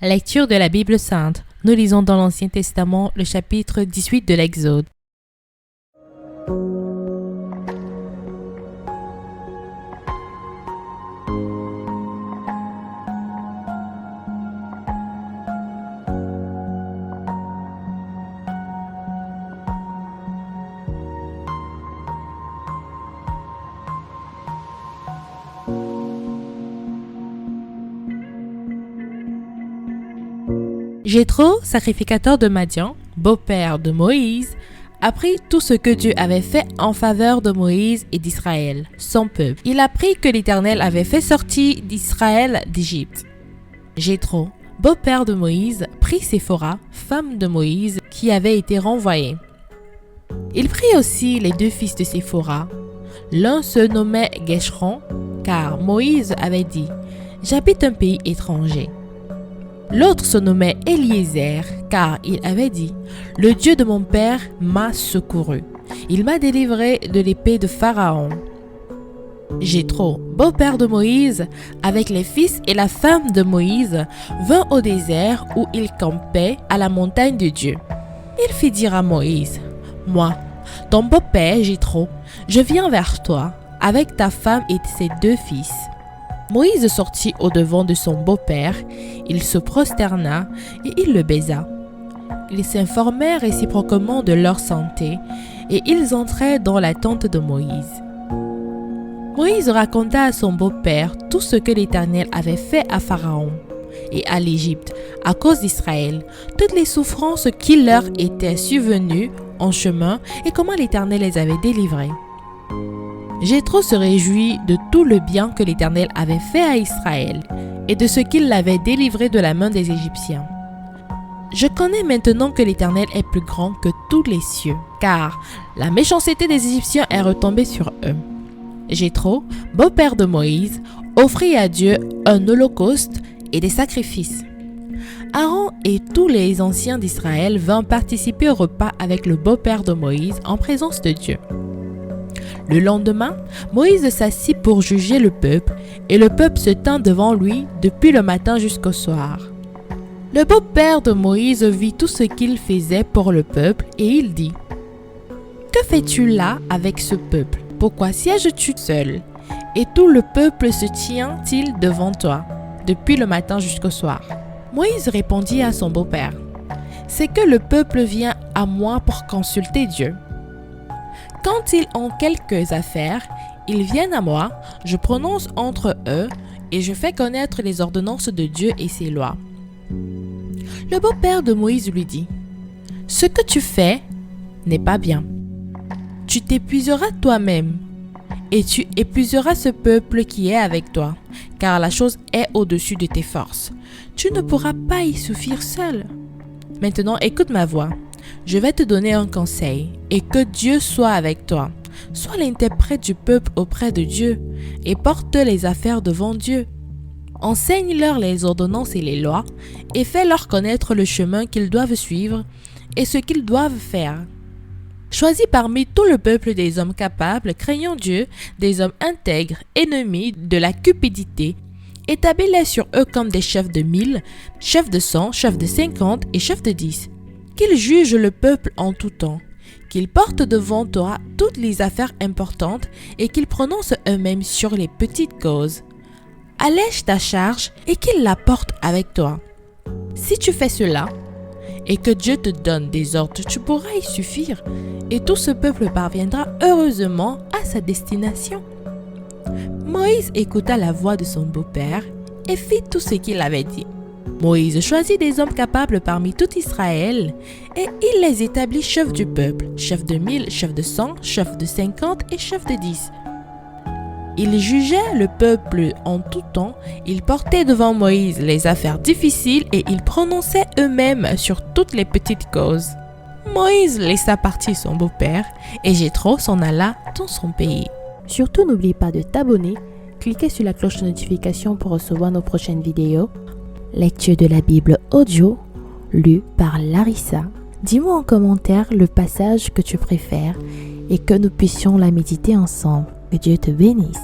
Lecture de la Bible sainte. Nous lisons dans l'Ancien Testament le chapitre 18 de l'Exode. Jéthro, sacrificateur de Madian, beau-père de Moïse, apprit tout ce que Dieu avait fait en faveur de Moïse et d'Israël, son peuple. Il apprit que l'Éternel avait fait sortir d'Israël d'Égypte. Jéthro, beau-père de Moïse, prit Séphora, femme de Moïse, qui avait été renvoyée. Il prit aussi les deux fils de Séphora. L'un se nommait Guéchron, car Moïse avait dit « J'habite un pays étranger ». L'autre se nommait Eliezer, car il avait dit « Le Dieu de mon père m'a secouru. Il m'a délivré de l'épée de Pharaon. » Jéthro, beau-père de Moïse, avec les fils et la femme de Moïse, vint au désert où il campait à la montagne de Dieu. Il fit dire à Moïse « Moi, ton beau-père Jéthro, je viens vers toi, avec ta femme et ses deux fils. » Moïse sortit au-devant de son beau-père, il se prosterna et il le baisa. Ils s'informèrent réciproquement de leur santé et ils entrèrent dans la tente de Moïse. Moïse raconta à son beau-père tout ce que l'Éternel avait fait à Pharaon et à l'Égypte à cause d'Israël, toutes les souffrances qui leur étaient survenues en chemin et comment l'Éternel les avait délivrés. Jéthro se réjouit de tout le bien que l'Éternel avait fait à Israël et de ce qu'il l'avait délivré de la main des Égyptiens. Je connais maintenant que l'Éternel est plus grand que tous les cieux, car la méchanceté des Égyptiens est retombée sur eux. Jéthro, beau-père de Moïse, offrit à Dieu un holocauste et des sacrifices. Aaron et tous les anciens d'Israël vinrent participer au repas avec le beau-père de Moïse en présence de Dieu. Le lendemain, Moïse s'assit pour juger le peuple, et le peuple se tint devant lui depuis le matin jusqu'au soir. Le beau-père de Moïse vit tout ce qu'il faisait pour le peuple, et il dit « Que fais-tu là avec ce peuple? Pourquoi sièges-tu seul? Et tout le peuple se tient-il devant toi, depuis le matin jusqu'au soir ?» Moïse répondit à son beau-père « C'est que le peuple vient à moi pour consulter Dieu. Quand ils ont quelques affaires, ils viennent à moi, je prononce entre eux et je fais connaître les ordonnances de Dieu et ses lois. » Le beau-père de Moïse lui dit « Ce que tu fais n'est pas bien. Tu t'épuiseras toi-même et tu épuiseras ce peuple qui est avec toi, car la chose est au-dessus de tes forces. Tu ne pourras pas y suffire seul. Maintenant, écoute ma voix. Je vais te donner un conseil, et que Dieu soit avec toi. Sois l'interprète du peuple auprès de Dieu, et porte les affaires devant Dieu. Enseigne-leur les ordonnances et les lois, et fais-leur connaître le chemin qu'ils doivent suivre, et ce qu'ils doivent faire. Choisis parmi tout le peuple des hommes capables, craignant Dieu, des hommes intègres, ennemis de la cupidité. Établis-les sur eux comme des chefs de 1000, chefs de 100, chefs de 50 et chefs de 10. Qu'ils jugent le peuple en tout temps, qu'ils portent devant toi toutes les affaires importantes et qu'ils prononcent eux-mêmes sur les petites causes. Allège ta charge et qu'ils la portent avec toi. Si tu fais cela, et que Dieu te donne des ordres, tu pourras y suffire, et tout ce peuple parviendra heureusement à sa destination. » Moïse écouta la voix de son beau-père et fit tout ce qu'il avait dit. Moïse choisit des hommes capables parmi tout Israël et il les établit chefs du peuple, chefs de 1000, chefs de 100, chefs de 50 et chefs de 10. Ils jugeaient le peuple en tout temps, ils portaient devant Moïse les affaires difficiles et ils prononçaient eux-mêmes sur toutes les petites causes. Moïse laissa partir son beau-père et Jéthro s'en alla dans son pays. Surtout n'oublie pas de t'abonner, cliquez sur la cloche de notification pour recevoir nos prochaines vidéos. Lecture de la Bible audio, lue par Larissa. Dis-moi en commentaire le passage que tu préfères et que nous puissions la méditer ensemble. Que Dieu te bénisse.